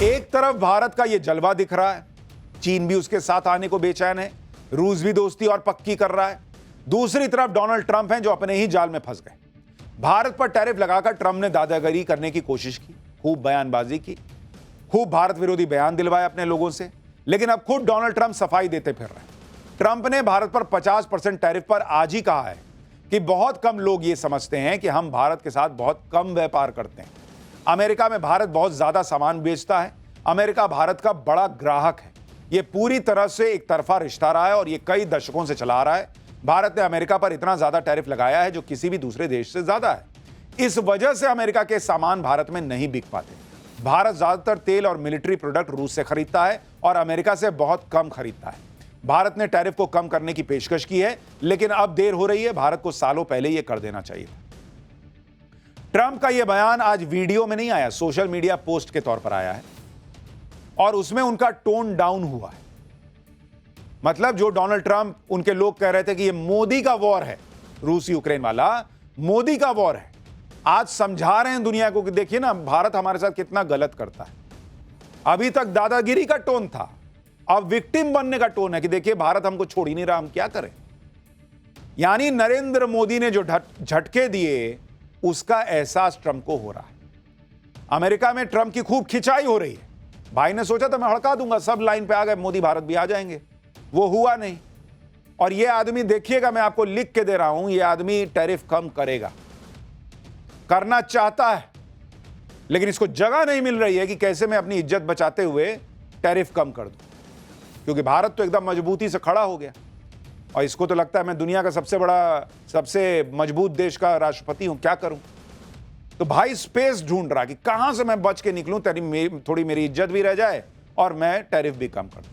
एक तरफ भारत का यह जलवा दिख रहा है, चीन भी उसके साथ आने को बेचैन है, रूस भी दोस्ती और पक्की कर रहा है। दूसरी तरफ डोनाल्ड ट्रंप हैं जो अपने ही जाल में फंस गए। भारत पर टैरिफ लगाकर ट्रंप ने दादागिरी करने की कोशिश की, खूब बयानबाजी की, खूब भारत विरोधी बयान दिलवाए अपने लोगों से, लेकिन अब खुद डोनाल्ड ट्रंप सफाई देते फिर रहे हैं। ट्रंप ने भारत पर 50% टैरिफ पर आज ही कहा है कि बहुत कम लोग ये समझते हैं कि हम भारत के साथ बहुत कम व्यापार करते हैं। अमेरिका में भारत बहुत ज्यादा सामान बेचता है, अमेरिका भारत का बड़ा ग्राहक है। यह पूरी तरह से एक तरफा रिश्ता रहा है और यह कई दशकों से चला आ रहा है। भारत ने अमेरिका पर इतना ज्यादा टैरिफ लगाया है जो किसी भी दूसरे देश से ज्यादा है। इस वजह से अमेरिका के सामान भारत में नहीं बिक पाते। भारत ज्यादातर तेल और मिलिट्री प्रोडक्ट रूस से खरीदता है और अमेरिका से बहुत कम खरीदता है। भारत ने टैरिफ को कम करने की पेशकश की है, लेकिन अब देर हो रही है। भारत को सालों पहले यह कर देना चाहिए था। ट्रंप का यह बयान आज वीडियो में नहीं आया, सोशल मीडिया पोस्ट के तौर पर आया है और उसमें उनका टोन डाउन हुआ है। मतलब जो डोनाल्ड ट्रंप, उनके लोग कह रहे थे कि यह मोदी का वॉर है, रूस यूक्रेन वाला मोदी का वॉर है, आज समझा रहे हैं दुनिया को कि देखिए ना भारत हमारे साथ कितना गलत करता है। अभी तक दादागिरी का टोन था, अब विक्टिम बनने का टोन है कि देखिए भारत हमको छोड़ ही नहीं रहा, हम क्या करें। यानी नरेंद्र मोदी ने जो झटके दिए उसका एहसास ट्रंप को हो रहा है। अमेरिका में ट्रंप की खूब खिंचाई हो रही है। भाई ने सोचा था मैं हड़का दूंगा, सब लाइन पे आ गए, मोदी भारत भी आ जाएंगे, वो हुआ नहीं। और यह आदमी देखिएगा, मैं आपको लिख के दे रहा हूं, यह आदमी टैरिफ कम करेगा, करना चाहता है, लेकिन इसको जगह नहीं मिल रही है कि कैसे मैं अपनी इज्जत बचाते हुए टैरिफ कम कर दूं, क्योंकि भारत तो एकदम मजबूती से खड़ा हो गया और इसको तो लगता है मैं दुनिया का सबसे बड़ा, सबसे मजबूत देश का राष्ट्रपति हूं, क्या करूं। तो भाई स्पेस ढूंढ रहा कि कहां से मैं बच के निकलूं, थोड़ी मेरी इज्जत भी रह जाए और मैं टैरिफ भी कम कर दूं।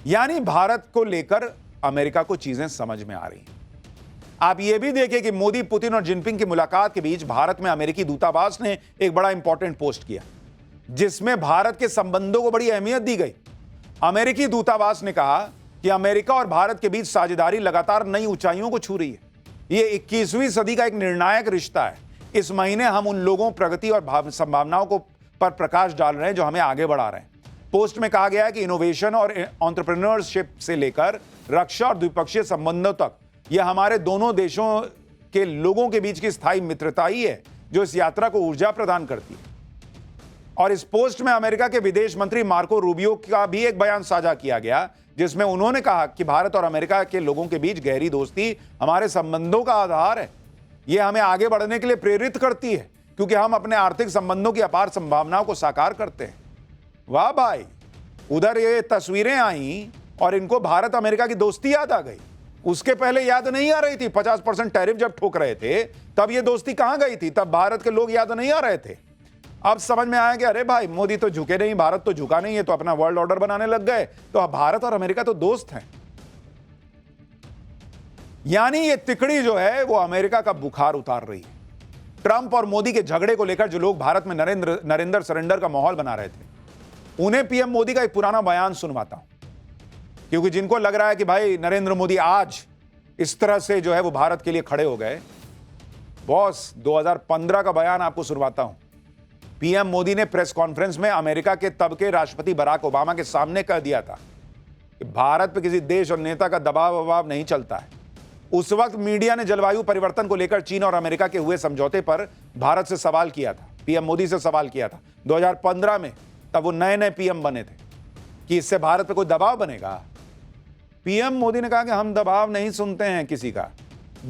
यानी भारत को लेकर अमेरिका को चीजें समझ में आ रही हैं। आप यह भी देखिए कि मोदी, पुतिन और जिनपिंग की मुलाकात के बीच भारत में अमेरिकी दूतावास ने एक बड़ा इंपॉर्टेंट पोस्ट किया, जिसमें भारत के संबंधों को बड़ी अहमियत दी गई। अमेरिकी दूतावास ने कहा कि अमेरिका और भारत के बीच साझेदारी लगातार नई ऊंचाइयों को छू रही है। यह 21वीं सदी का एक निर्णायक रिश्ता है। इस महीने हम उन लोगों, प्रगति और संभावनाओं को पर प्रकाश डाल रहे हैं जो हमें आगे बढ़ा रहे हैं। पोस्ट में कहा गया है कि इनोवेशन और एंटरप्रेन्योरशिप से लेकर रक्षा और द्विपक्षीय संबंधों तक यह हमारे दोनों देशों के लोगों के बीच की स्थायी मित्रता ही है जो इस यात्रा को ऊर्जा प्रदान करती है। और इस पोस्ट में अमेरिका के विदेश मंत्री मार्को रूबियो का भी एक बयान साझा किया गया, जिसमें उन्होंने कहा कि भारत और अमेरिका के लोगों के बीच गहरी दोस्ती हमारे संबंधों का आधार है। यह हमें आगे बढ़ने के लिए प्रेरित करती है क्योंकि हम अपने आर्थिक संबंधों की अपार संभावनाओं को साकार करते हैं। वाह भाई, उधर ये तस्वीरें आई और इनको भारत अमेरिका की दोस्ती याद आ गई। उसके पहले याद नहीं आ रही थी। 50% टैरिफ जब ठोक रहे थे तब ये दोस्ती कहां गई थी, तब भारत के लोग याद नहीं आ रहे थे। अब समझ में आया कि अरे भाई मोदी तो झुके नहीं, भारत तो झुका नहीं, है तो अपना वर्ल्ड ऑर्डर बनाने लग गए, तो अब भारत और अमेरिका तो दोस्त हैं। यानी ये तिकड़ी जो है वो अमेरिका का बुखार उतार रही है। ट्रंप और मोदी के झगड़े को लेकर जो लोग भारत में नरेंद्र सरेंडर का माहौल बना रहे थे, उन्हें पीएम मोदी का एक पुराना बयान सुनवाता हूं, क्योंकि जिनको लग रहा है कि भाई नरेंद्र मोदी आज इस तरह से जो है वो भारत के लिए खड़े हो गए, बॉस 2015 का बयान आपको सुनवाता हूं। पीएम मोदी ने प्रेस कॉन्फ्रेंस में अमेरिका के तब के राष्ट्रपति बराक ओबामा के सामने कह दिया था कि भारत पर किसी देश और नेता का दबाव नहीं चलता है। उस वक्त मीडिया ने जलवायु परिवर्तन को लेकर चीन और अमेरिका के हुए समझौते पर भारत से सवाल किया था, पीएम मोदी से सवाल किया था 2015 में। तब वो नए पीएम बने थे कि इससे भारत पर कोई दबाव बनेगा। पीएम मोदी ने कहा कि हम दबाव नहीं सुनते हैं किसी का।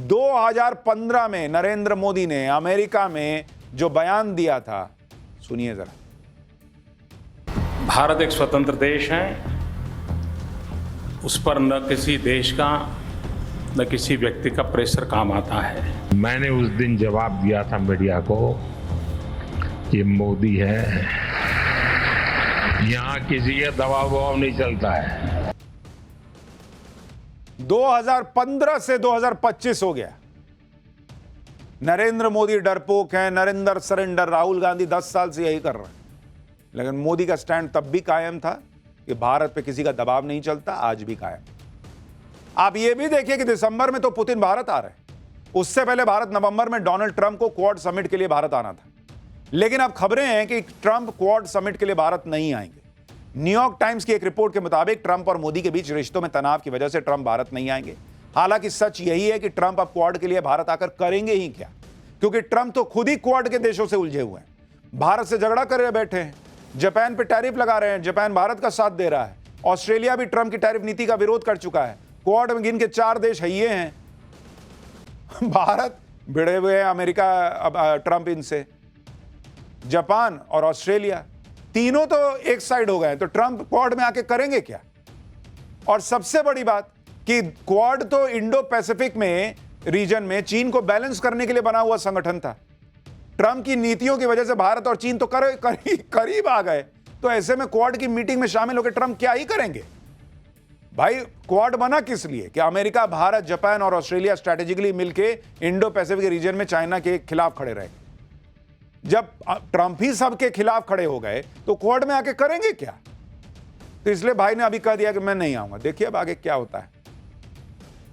2015 में नरेंद्र मोदी ने अमेरिका में जो बयान दिया था, सुनिए जरा। भारत एक स्वतंत्र देश है, उस पर न किसी देश का न किसी व्यक्ति का प्रेशर काम आता है। मैंने उस दिन जवाब दिया था मीडिया को, ये मोदी है, यहां किसी का दबाव नहीं चलता है। 2015 से 2025 हो गया। नरेंद्र मोदी डरपोक हैं, नरेंद्र सरेंडर, राहुल गांधी 10 साल से यही कर रहे हैं, लेकिन मोदी का स्टैंड तब भी कायम था कि भारत पे किसी का दबाव नहीं चलता, आज भी कायम। आप ये भी देखिए कि दिसंबर में तो पुतिन भारत आ रहे हैं। उससे पहले भारत नवंबर में डोनाल्ड ट्रंप को क्वाड समिट के लिए भारत आना था। लेकिन अब खबरें हैं कि ट्रंप क्वाड समिट के लिए भारत नहीं आएंगे। न्यूयॉर्क टाइम्स की एक रिपोर्ट के मुताबिक ट्रंप और मोदी के बीच रिश्तों में तनाव की वजह से ट्रंप भारत नहीं आएंगे। हालांकि सच यही है कि ट्रंप अब क्वाड के लिए भारत आकर करेंगे ही क्या, क्योंकि ट्रंप तो खुद ही क्वाड के देशों से उलझे हुए हैं, भारत से झगड़ा कर बैठे हैं, जापान पे टैरिफ लगा रहे हैं, जापान भारत का साथ दे रहा है, ऑस्ट्रेलिया भी ट्रंप की टैरिफ नीति का विरोध कर चुका है। क्वाड में गिन के 4 देश है ये हैं, भारत भिड़े हुए हैं, अमेरिका अब ट्रंप इनसे, जापान और ऑस्ट्रेलिया तीनों तो एक साइड हो गए, तो ट्रंप क्वाड में आके करेंगे क्या। और सबसे बड़ी बात कि क्वाड तो इंडो पैसिफिक में रीजन में चीन को बैलेंस करने के लिए बना हुआ संगठन था। ट्रंप की नीतियों की वजह से भारत और चीन तो करीब आ गए, तो ऐसे में क्वाड की मीटिंग में शामिल होकर ट्रंप क्या ही करेंगे। भाई क्वाड बना किस लिए कि अमेरिका, भारत, जापान और ऑस्ट्रेलिया स्ट्रैटेजिकली मिलकर इंडो पैसिफिक रीजन में चाइना के खिलाफ खड़े रहे। जब ट्रंप ही सबके खिलाफ खड़े हो गए तो क्वाड में आके करेंगे क्या। तो इसलिए भाई ने अभी कह दिया कि मैं नहीं आऊंगा। देखिए अब आगे क्या होता है।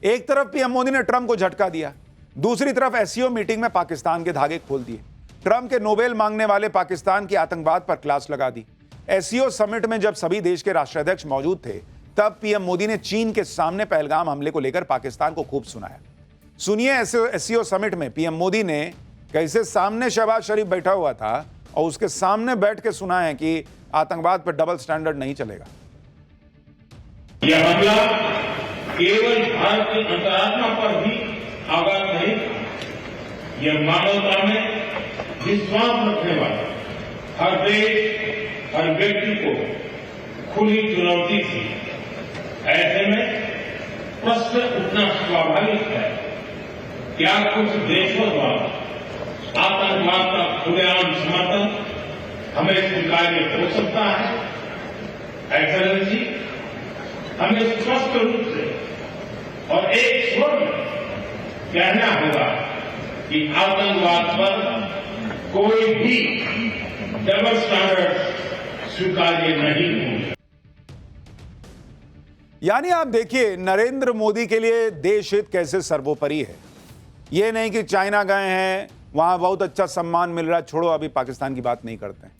एक तरफ पीएम मोदी ने ट्रंप को झटका दिया, दूसरी तरफ एससीओ मीटिंग में पाकिस्तान के धागे खोल दिए। ट्रंप के नोबेल मांगने वाले पाकिस्तान की आतंकवाद पर क्लास लगा दी। एससीओ समिट में जब सभी देश के राष्ट्राध्यक्ष मौजूद थे तब पीएम मोदी ने चीन के सामने पहलगाम हमले को लेकर पाकिस्तान को खूब सुनाया। सुनिए एससीओ समिट में पीएम मोदी ने कैसे सामने शहबाज शरीफ बैठा हुआ था और उसके सामने बैठ के सुना है कि आतंकवाद पर डबल स्टैंडर्ड नहीं चलेगा। यह हमला केवल भारत की अंतरात्मा पर भी आघात नहीं, यह मानवता में विश्वास रखने वाले हर देश, हर व्यक्ति को खुली चुनौती थी। ऐसे में प्रश्न उठना स्वाभाविक है, क्या कुछ देशों द्वारा आतंकवाद का खुलेआम समर्थन हमें स्वीकार्य हो सकता है। एक्सेलेंसी, हमें स्पष्ट रूप से और एक स्वर में कहना होगा कि आतंकवाद पर कोई भी डबल स्टैंडर्ड स्वीकार्य नहीं होंगे। यानी आप देखिए नरेंद्र मोदी के लिए देश हित कैसे सर्वोपरि है। यह नहीं कि चाइना गए हैं, वहां बहुत अच्छा सम्मान मिल रहा है, छोड़ो अभी पाकिस्तान की बात नहीं करते हैं,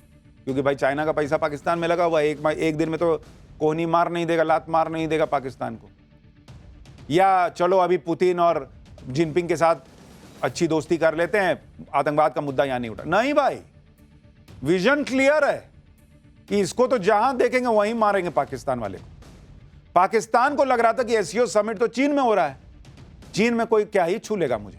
क्योंकि भाई चाइना का पैसा पाकिस्तान में लगा हुआ है। एक दिन में तो कोहनी मार नहीं देगा, लात मार नहीं देगा पाकिस्तान को। या चलो अभी पुतिन और जिनपिंग के साथ अच्छी दोस्ती कर लेते हैं, आतंकवाद का मुद्दा यहां नहीं उठा। नहीं भाई, विजन क्लियर है कि इसको तो जहां देखेंगे वहीं मारेंगे पाकिस्तान वाले को। पाकिस्तान को लग रहा था कि एससीओ समिट तो चीन में हो रहा है, चीन में कोई क्या ही छू लेगा मुझे,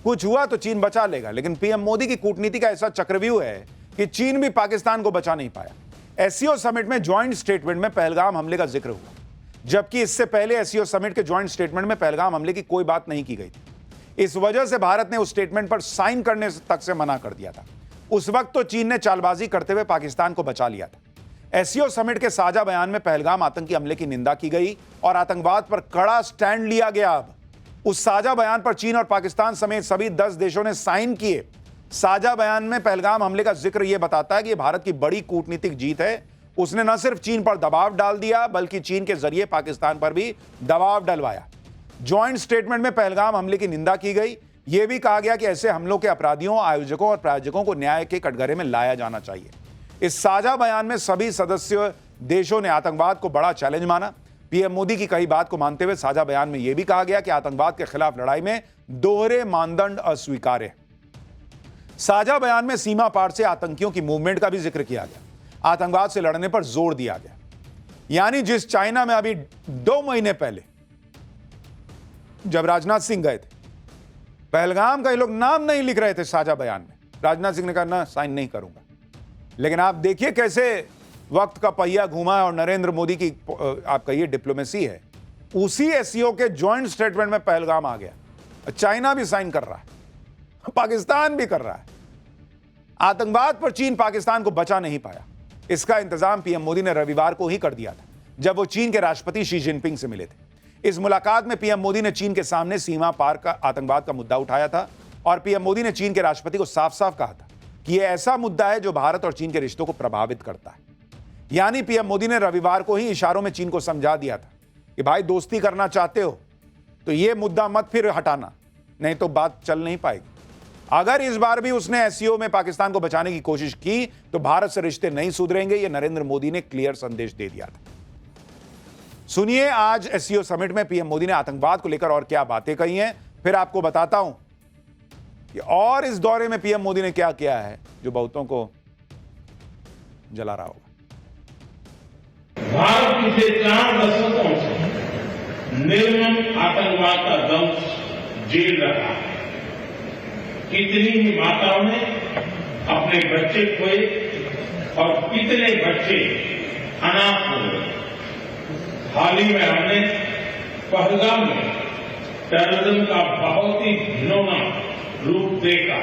कुछ हुआ तो चीन बचा लेगा। लेकिन पीएम मोदी की कूटनीति का ऐसा चक्रव्यूह है कि चीन भी पाकिस्तान को बचा नहीं पाया। एससीओ समिट में ज्वाइंट स्टेटमेंट में पहलगाम हमले का जिक्र हुआ, जबकि इससे पहले एससीओ समिट के ज्वाइंट स्टेटमेंट में पहलगाम हमले की कोई बात नहीं की गई थी। इस वजह से भारत ने उस स्टेटमेंट पर साइन करने तक से मना कर दिया था। उस वक्त तो चीन ने चालबाजी करते हुए पाकिस्तान को बचा लिया था। एससीओ समिट के साझा बयान में पहलगाम आतंकी हमले की निंदा की गई और आतंकवाद पर कड़ा स्टैंड लिया गया। अब उस साझा बयान पर चीन और पाकिस्तान समेत सभी 10 देशों ने साइन किए। साझा बयान में पहलगाम हमले का जिक्र यह बताता है कि भारत की बड़ी कूटनीतिक जीत है। उसने न सिर्फ चीन पर दबाव डाल दिया, बल्कि चीन के जरिए पाकिस्तान पर भी दबाव डलवाया। ज्वाइंट स्टेटमेंट में पहलगाम हमले की निंदा की गई। यह भी कहा गया कि ऐसे हमलों के अपराधियों, आयोजकों और प्रायोजकों को न्याय के कटघरे में लाया जाना चाहिए। इस साझा बयान में सभी सदस्य देशों ने आतंकवाद को बड़ा चैलेंज माना। पीएम मोदी की कही बात को मानते हुए साझा बयान में यह भी कहा गया कि आतंकवाद के खिलाफ लड़ाई में दोहरे मानदंड अस्वीकार्य। साझा बयान में सीमा पार से आतंकियों की मूवमेंट का भी जिक्र किया गया। आतंकवाद से लड़ने पर जोर दिया गया। यानी जिस चाइना में अभी 2 महीने पहले जब राजनाथ सिंह गए थे, पहलगाम का ये लोग नाम नहीं लिख रहे थे साझा बयान में, राजनाथ सिंह ने कहा ना, साइन नहीं करूंगा। लेकिन आप देखिए कैसे वक्त का पहिया घूमा है और नरेंद्र मोदी की आप कहिए डिप्लोमेसी है। उसी एससीओ के ज्वाइंट स्टेटमेंट में पहलगाम आ गया। चाइना भी साइन कर रहा है, पाकिस्तान भी कर रहा है। आतंकवाद पर चीन पाकिस्तान को बचा नहीं पाया। इसका इंतजाम पीएम मोदी ने रविवार को ही कर दिया था, जब वो चीन के राष्ट्रपति शी जिनपिंग से मिले थे। इस मुलाकात में पीएम मोदी ने चीन के सामने सीमा पार का आतंकवाद का मुद्दा उठाया था और पीएम मोदी ने चीन के राष्ट्रपति को साफ साफ कहा था कि यह ऐसा मुद्दा है जो भारत और चीन के रिश्तों को प्रभावित करता है। यानी पीएम मोदी ने रविवार को ही इशारों में चीन को समझा दिया था कि भाई दोस्ती करना चाहते हो तो यह मुद्दा मत फिर हटाना, नहीं तो बात चल नहीं पाएगी। अगर इस बार भी उसने एससीओ में पाकिस्तान को बचाने की कोशिश की तो भारत से रिश्ते नहीं सुधरेंगे, यह नरेंद्र मोदी ने क्लियर संदेश दे दिया था। सुनिए आज एससीओ समिट में पीएम मोदी ने आतंकवाद को लेकर और क्या बातें कही हैं, फिर आपको बताता हूं कि और इस दौरे में पीएम मोदी ने क्या किया है जो बहुतों को जला रहा होगा। भारत पिछले 4 दशकों से निर्मम आतंकवाद का दंश झेल रहा है। कितनी ही माताओं ने अपने बच्चे खोए और कितने बच्चे अनाथ हो गए। हाल ही में हमने पहलगाम में टेररिज्म का बहुत ही घिनौना रूप देखा।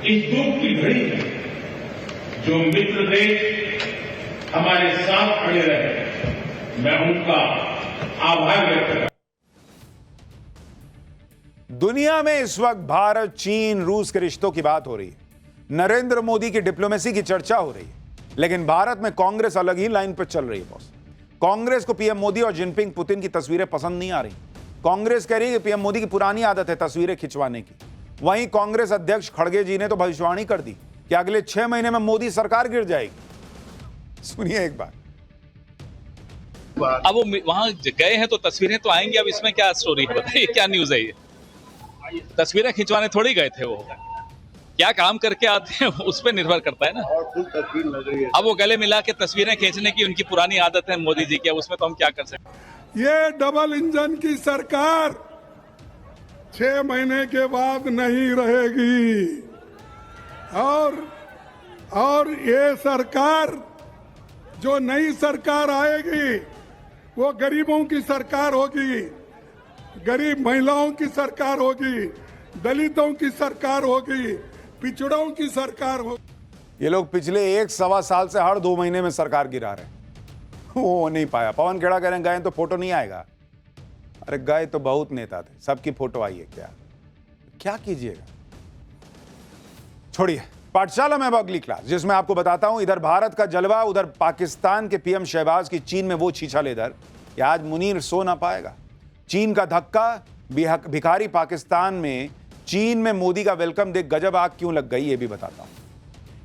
इस दुख की घड़ी में जो मित्र देश हमारे साथ खड़े रहे, मैं उनका आभार व्यक्त करता हूं। दुनिया में इस वक्त भारत, चीन, रूस के रिश्तों की बात हो रही है, नरेंद्र मोदी की डिप्लोमेसी की चर्चा हो रही है, लेकिन भारत में कांग्रेस अलग ही लाइन पर चल रही है। बॉस, कांग्रेस को पीएम मोदी और जिनपिंग पुतिन की तस्वीरें पसंद नहीं आ रही। कांग्रेस कह रही है कि पीएम मोदी की पुरानी आदत है तस्वीरें खिंचवाने की। वहीं कांग्रेस अध्यक्ष खड़गे जी ने तो भविष्यवाणी कर दी कि अगले 6 महीने में मोदी सरकार गिर जाएगी। सुनिए एक बार। अब वो वहां गए हैं तो तस्वीरें तो आएंगी, अब इसमें क्या स्टोरी है बताइए, क्या न्यूज है ये? तस्वीरें खिंचवाने थोड़ी गए थे, वो क्या काम करके आते हैं उस पर निर्भर करता है ना। और फुल तस्वीर लग रही है। अब वो गले मिला के तस्वीरें खींचने की उनकी पुरानी आदत है मोदी जी की, उसमें तो हम क्या कर सकते हैं। ये डबल इंजन की सरकार 6 महीने के बाद नहीं रहेगी और ये सरकार, जो नई सरकार आएगी वो गरीबों की सरकार होगी, गरीब महिलाओं की सरकार होगी, दलितों की सरकार होगी, पिछड़ों की सरकार होगी। ये लोग पिछले 1-1.25 साल से हर 2 महीने में सरकार गिरा रहे हैं, वो नहीं पाया। पवन खेड़ा कह रहे हैं गए तो फोटो नहीं आएगा। अरे गए तो बहुत नेता थे, सबकी फोटो आई है, क्या कीजिएगा। छोड़िए, पाठशाला में अब अगली क्लास जिसमें आपको बताता हूं इधर भारत का जलवा, उधर पाकिस्तान के पीएम शहबाज की चीन में वो छीछा लेदर कि आज मुनीर सो ना पाएगा। चीन का धक्का, भिखारी पाकिस्तान में चीन में मोदी का वेलकम देख गजब आग क्यों लग गई, ये भी बताता हूं।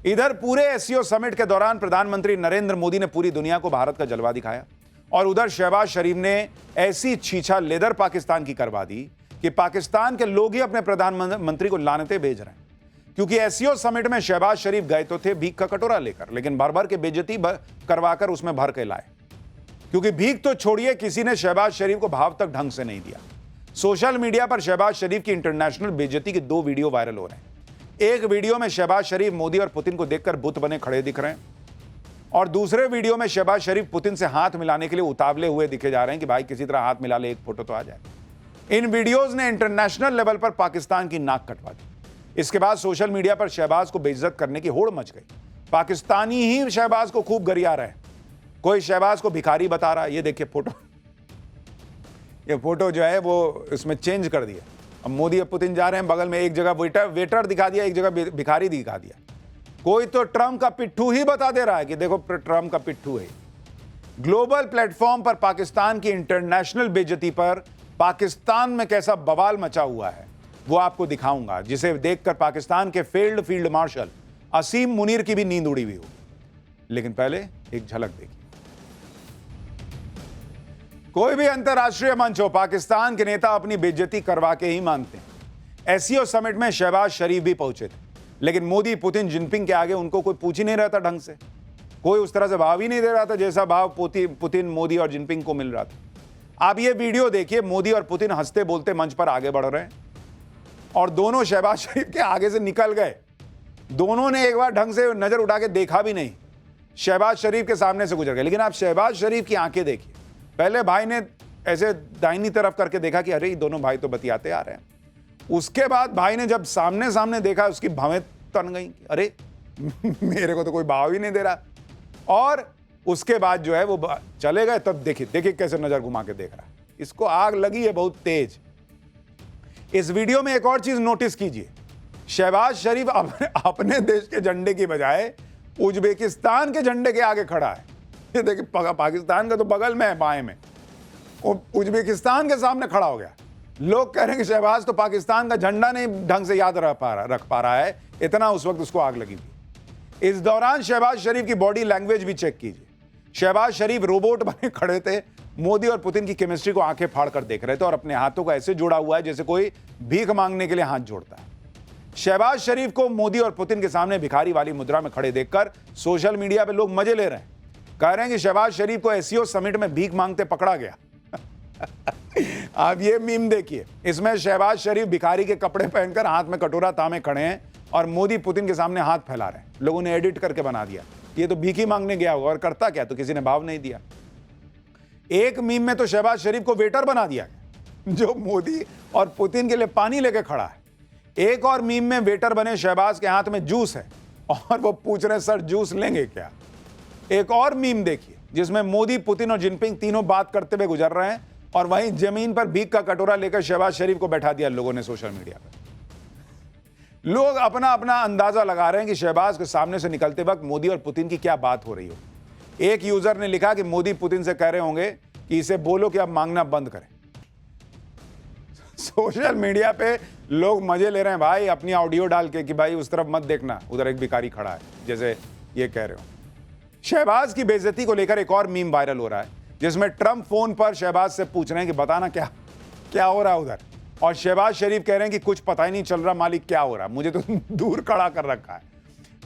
इधर पूरे एससीओ समिट के दौरान प्रधानमंत्री नरेंद्र मोदी ने पूरी दुनिया को भारत का जलवा दिखाया और उधर शहबाज शरीफ ने ऐसी छीछा लेदर पाकिस्तान की करवा दी कि पाकिस्तान के लोग ही अपने प्रधानमंत्री को लानते भेज रहे हैं। क्योंकि एससीओ समिट में शहबाज शरीफ गए तो थे भीख का कटोरा लेकर, लेकिन भर भर के बेइज्जती करवाकर उसमें भर के लाए। क्योंकि भीख तो छोड़िए, किसी ने शहबाज शरीफ को भाव तक ढंग से नहीं दिया। सोशल मीडिया पर शहबाज शरीफ की इंटरनेशनल बेइज्जती के 2 वीडियो वायरल हो रहे हैं। एक वीडियो में शहबाज शरीफ मोदी और पुतिन को देखकर बुत बने खड़े दिख रहे हैं और दूसरे वीडियो में शहबाज शरीफ पुतिन से हाथ मिलाने के लिए उतावले हुए दिखे जा रहे हैं कि भाई किसी तरह हाथ मिला ले, एक फोटो तो आ जाए। इन वीडियोज ने इंटरनेशनल लेवल पर पाकिस्तान की नाक कटवा दी। इसके बाद सोशल मीडिया पर शहबाज को बेइज्जत करने की होड़ मच गई। पाकिस्तानी ही शहबाज को खूब गरिया रहे हैं। कोई शहबाज को भिखारी बता रहा है, ये देखिए फोटो, ये फोटो जो है वो इसमें चेंज कर दिया। अब मोदी और पुतिन जा रहे हैं, बगल में एक जगह वेटर दिखा दिया, एक जगह भिखारी दिखा दिया। कोई तो ट्रम्प का पिट्ठू ही बता दे रहा है कि देखो ट्रम्प का पिट्ठू है। ग्लोबल प्लेटफॉर्म पर पाकिस्तान की इंटरनेशनल बेइज्जती पर पाकिस्तान में कैसा बवाल मचा हुआ है वो आपको दिखाऊंगा, जिसे देखकर पाकिस्तान के फील्ड मार्शल असीम मुनीर की भी नींद उड़ी हुई होगी। लेकिन पहले एक झलक देखिए। कोई भी अंतर्राष्ट्रीय मंच हो, पाकिस्तान के नेता अपनी बेइज्जती करवा के ही मानते हैं। एससीओ समिट में शहबाज शरीफ भी पहुंचे थे, लेकिन मोदी, पुतिन, जिनपिंग के आगे उनको कोई पूछ ही नहीं रहा था ढंग से। कोई उस तरह से भाव ही नहीं दे रहा था जैसा भाव पुतिन, मोदी और जिनपिंग को मिल रहा था। आप ये वीडियो देखिए, मोदी और पुतिन हंसते बोलते मंच पर आगे बढ़ रहे हैं और दोनों शहबाज शरीफ के आगे से निकल गए। दोनों ने एक बार ढंग से नजर उठा के देखा भी नहीं, शहबाज शरीफ के सामने से गुजर गए। लेकिन आप शहबाज शरीफ की आंखें देखिए। पहले भाई ने ऐसे दाहिनी तरफ करके देखा कि अरे ये दोनों भाई तो बतियाते आ रहे हैं। उसके बाद भाई ने जब सामने देखा, उसकी भवें तन गई, अरे मेरे को तो कोई भाव ही नहीं दे रहा। और उसके बाद जो है वो चले गए। तब देखिए कैसे नजर घुमा के देख रहा है। इसको आग लगी है बहुत तेज। इस वीडियो में एक और चीज नोटिस कीजिए, शहबाज शरीफ अपने देश के झंडे की बजाय उज्बेकिस्तान के झंडे के आगे खड़ा है। ये देखिए, पाकिस्तान का तो बगल में है, बाएं में, वो उज्बेकिस्तान के सामने खड़ा हो गया। लोग कह रहे हैं कि शहबाज तो पाकिस्तान का झंडा नहीं ढंग से याद रख पा रहा है, इतना उस वक्त उसको आग लगी थी। इस दौरान शहबाज शरीफ की बॉडी लैंग्वेज भी चेक कीजिए। शहबाज शरीफ रोबोट बने खड़े थे, मोदी और पुतिन की केमिस्ट्री को आंखें फाड़ कर देख रहे थे और अपने हाथों को ऐसे जोड़ा हुआ है जैसे कोई भीख मांगने के लिए हाथ जोड़ता है। शहबाज शरीफ को मोदी और पुतिन के सामने भिखारी वाली मुद्रा में खड़े देखकर सोशल मीडिया पे लोग मजे ले रहे हैं। कह रहे हैं कि शहबाज शरीफ को एससीओ समिट में भीख मांगते पकड़ा गया। आप ये मीम देखिए, इसमें शहबाज शरीफ भिखारी के कपड़े पहनकर हाथ में कटोरा तामे खड़े हैं और मोदी पुतिन के सामने हाथ फैला रहे हैं। लोगों ने एडिट करके बना दिया, ये तो भीख ही मांगने गया होगा और करता क्या, तो किसी ने भाव नहीं दिया। एक मीम में तो शहबाज शरीफ को वेटर बना दिया गया जो मोदी और पुतिन के लिए पानी लेके खड़ा है। एक और मीम में वेटर बने शहबाज के हाथ में जूस है और वो पूछ रहे सर जूस लेंगे क्या। एक और मीम देखिए जिसमें मोदी, पुतिन और जिनपिंग तीनों बात करते हुए गुजर रहे हैं और वहीं जमीन पर भीख का कटोरा लेकर शहबाज शरीफ को बैठा दिया लोगों ने सोशल मीडिया पर। लोग अपना अपना अंदाजा लगा रहे हैं कि शहबाज के सामने से निकलते वक्त मोदी और पुतिन की क्या बात हो रही हो। एक यूजर ने लिखा कि मोदी पुतिन से कह रहे होंगे कि इसे बोलो कि अब मांगना बंद करें। सोशल मीडिया पे लोग मजे ले रहे हैं भाई, अपनी ऑडियो डाल के कि भाई उस तरफ मत देखना, उधर एक भिखारी खड़ा है, जैसे ये कह रहे हो। शहबाज की बेइज्जती को लेकर एक और मीम वायरल हो रहा है जिसमें ट्रंप फोन पर शहबाज से पूछ रहे हैं कि बताना क्या हो रहा है उधर, और शहबाज शरीफ कह रहे हैं कि कुछ पता ही नहीं चल रहा मालिक क्या हो रहा है, मुझे तो दूर खड़ा कर रखा है।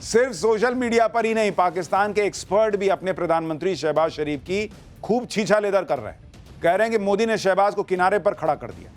सिर्फ सोशल मीडिया पर ही नहीं, पाकिस्तान के एक्सपर्ट भी अपने प्रधानमंत्री शहबाज शरीफ की खूब छीछालेदर कर रहे हैं। कह रहे हैं कि मोदी ने शहबाज को किनारे पर खड़ा कर दिया।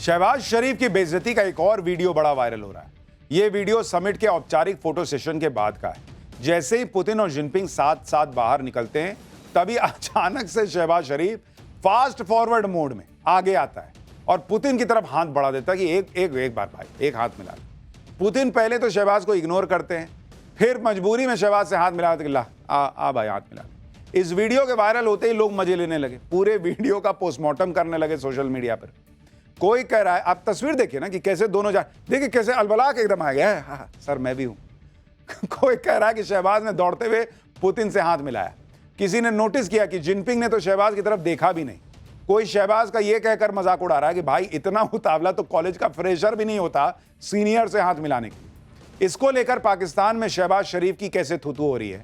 शहबाज शरीफ की बेइज्जती का एक और वीडियो बड़ा वायरल हो रहा है। यह वीडियो समिट के औपचारिक फोटो सेशन के बाद का है। जैसे ही पुतिन और जिनपिंग साथ साथ बाहर निकलते हैं तभी अचानक से शहबाज शरीफ फास्ट फॉरवर्ड मोड में आगे आता है और पुतिन की तरफ हाथ बढ़ा देता है कि एक बार भाई एक हाथ मिला ले। पुतिन पहले तो शहबाज को इग्नोर करते हैं, फिर मजबूरी में शहबाज से हाथ मिलाते ला आ भाई हाथ मिला ले। इस वीडियो के वायरल होते ही लोग मजे लेने लगे, पूरे वीडियो का पोस्टमार्टम करने लगे सोशल मीडिया पर। कोई कह रहा है, आप तस्वीर देखिए ना कि कैसे दोनों देखिए कैसे अलबला के एकदम आ गया है, हाँ सर मैं भी हूं। कोई कह रहा है कि शहबाज ने दौड़ते हुए पुतिन से हाथ मिलाया। किसी ने नोटिस किया कि जिनपिंग ने तो शहबाज की तरफ देखा भी नहीं। कोई शहबाज का यह कहकर मजाक उड़ा रहा है कि भाई इतना उतावला तो कॉलेज का फ्रेशर भी नहीं होता सीनियर से हाथ मिलाने की। इसको लेकर पाकिस्तान में शहबाज शरीफ की कैसे थुथु हो रही है,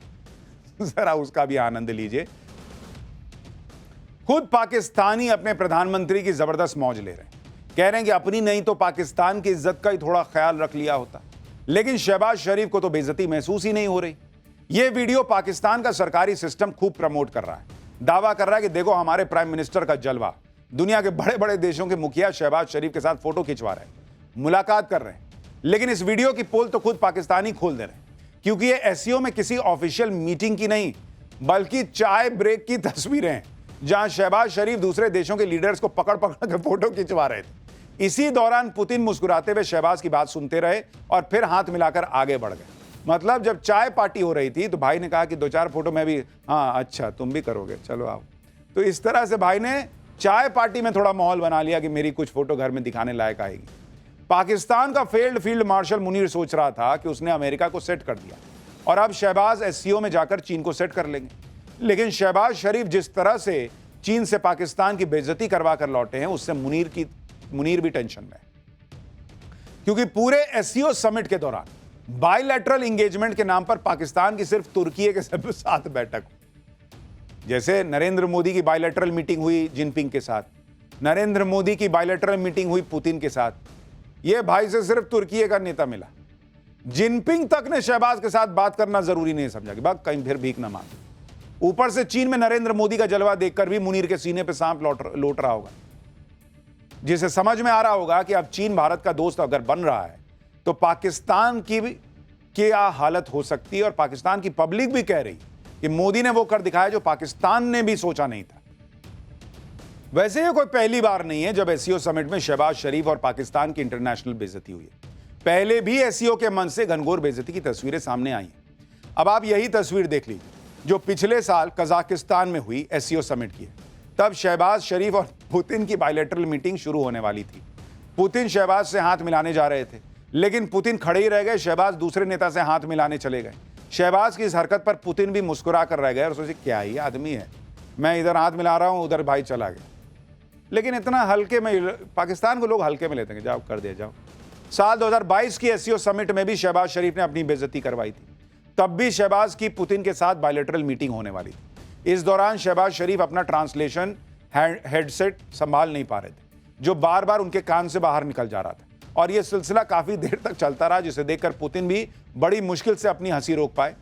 जरा उसका भी आनंद लीजिए। खुद पाकिस्तानी अपने प्रधानमंत्री की जबरदस्त मौज ले रहे हैं, कह रहे हैं कि अपनी नहीं तो पाकिस्तान की इज्जत का ही थोड़ा ख्याल रख लिया होता। लेकिन शहबाज शरीफ को तो बेइज्जती महसूस ही नहीं हो रही। यह वीडियो पाकिस्तान का सरकारी सिस्टम खूब प्रमोट कर रहा है, दावा कर रहा है कि देखो हमारे प्राइम मिनिस्टर का जलवा। दुनिया के बड़े बड़े देशों के मुखिया शहबाज शरीफ के साथ फोटो खिंचवा रहे हैं, मुलाकात कर रहे हैं। लेकिन इस वीडियो की पोल तो खुद पाकिस्तानी खोल दे रहे हैं, क्योंकि ये एससीओ में किसी ऑफिशियल मीटिंग की नहीं बल्कि चाय ब्रेक की तस्वीरें हैं, जहां शहबाज शरीफ दूसरे देशों के लीडर्स को पकड़ पकड़ कर फोटो खिंचवा रहे थे। इसी दौरान पुतिन मुस्कुराते हुए शहबाज की बात सुनते रहे और फिर हाथ मिलाकर आगे बढ़ गए। मतलब जब चाय पार्टी हो रही थी तो भाई ने कहा कि 2-4 फोटो मैं भी, हाँ अच्छा तुम भी करोगे, चलो आओ। तो इस तरह से भाई ने चाय पार्टी में थोड़ा माहौल बना लिया कि मेरी कुछ फोटो घर में दिखाने लायक आएगी। पाकिस्तान का फेल्ड फील्ड मार्शल मुनीर सोच रहा था कि उसने अमेरिका को सेट कर दिया और अब शहबाज एससीओ में जाकर चीन को सेट कर लेंगे। लेकिन शहबाज शरीफ जिस तरह से चीन से पाकिस्तान की बेइज्जती करवा कर लौटे हैं, उससे मुनीर भी टेंशन में है, क्योंकि पूरे एससीओ समिट के दौरान बायलैटरल एंगेजमेंट के नाम पर पाकिस्तान की सिर्फ तुर्की के साथ बैठक। जैसे नरेंद्र मोदी की बायलैटरल मीटिंग हुई जिनपिंग के साथ, नरेंद्र मोदी की बायलैटरल मीटिंग हुई पुतिन के साथ, यह भाई से सिर्फ तुर्की का नेता मिला। जिनपिंग तक ने शहबाज के साथ बात करना जरूरी नहीं समझा कि बात कहीं फिर भीख ना मांगे। ऊपर से चीन में नरेंद्र मोदी का जलवा देखकर भी मुनीर के सीने पे सांप लौट रहा होगा, जिसे समझ में आ रहा होगा कि अब चीन भारत का दोस्त अगर बन रहा है तो पाकिस्तान की क्या हालत हो सकती है। और पाकिस्तान की पब्लिक भी कह रही कि मोदी ने वो कर दिखाया जो पाकिस्तान ने भी सोचा नहीं था। वैसे ये कोई पहली बार नहीं है जब एससीओ समिट में शहबाज शरीफ और पाकिस्तान की इंटरनेशनल बेइज्जती हुई है। पहले भी एससीओ के मंच से घनघोर बेइज्जती की तस्वीरें सामने आई हैं। अब आप यही तस्वीर देख लीजिए जो पिछले साल कजाकिस्तान में हुई एससीओ समिट की है। तब शहबाज शरीफ और पुतिन की बायलैटरल मीटिंग शुरू होने वाली थी। पुतिन शहबाज से हाथ मिलाने जा रहे थे, लेकिन पुतिन खड़े ही रह गए, शहबाज दूसरे नेता से हाथ मिलाने चले गए। शहबाज की इस हरकत पर पुतिन भी मुस्कुरा कर रह गए और सोचे क्या ही आदमी है, मैं इधर हाथ मिला रहा हूं उधर भाई चला गया। लेकिन इतना हल्के में, पाकिस्तान को लोग हल्के में लेते हैं, जाओ कर दिया जाओ। साल 2022 की एससीओ समिट में भी शहबाज शरीफ ने अपनी बेइज्जती करवाई थी। तब भी शहबाज की पुतिन के साथ बायलैटरल मीटिंग होने वाली थी। इस दौरान शहबाज शरीफ अपना ट्रांसलेशन हेडसेट संभाल नहीं पा रहे थे, जो बार बार उनके कान से बाहर निकल जा रहा था, और यह सिलसिला काफी देर तक चलता रहा, जिसे देखकर पुतिन भी बड़ी मुश्किल से अपनी हंसी रोक पाए।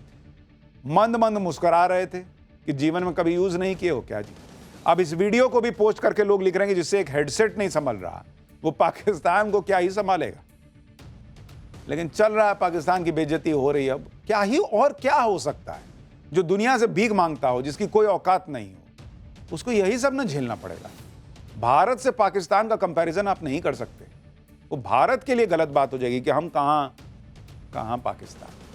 मंद मंद मुस्कुरा रहे थे कि जीवन में कभी यूज नहीं किए हो क्या जी। अब इस वीडियो को भी पोस्ट करके लोग लिख रहे हैं कि जिससे एक हेडसेट नहीं संभल रहा, वो पाकिस्तान को क्या ही संभालेगा। लेकिन चल रहा है, पाकिस्तान की बेइज्जती हो रही है। अब क्या ही और क्या हो सकता है? जो दुनिया से भीख मांगता हो, जिसकी कोई औकात नहीं हो, उसको यही सब न झेलना पड़ेगा। भारत से पाकिस्तान का कंपैरिजन आप नहीं कर सकते। वो भारत के लिए गलत बात हो जाएगी कि हम कहां पाकिस्तान।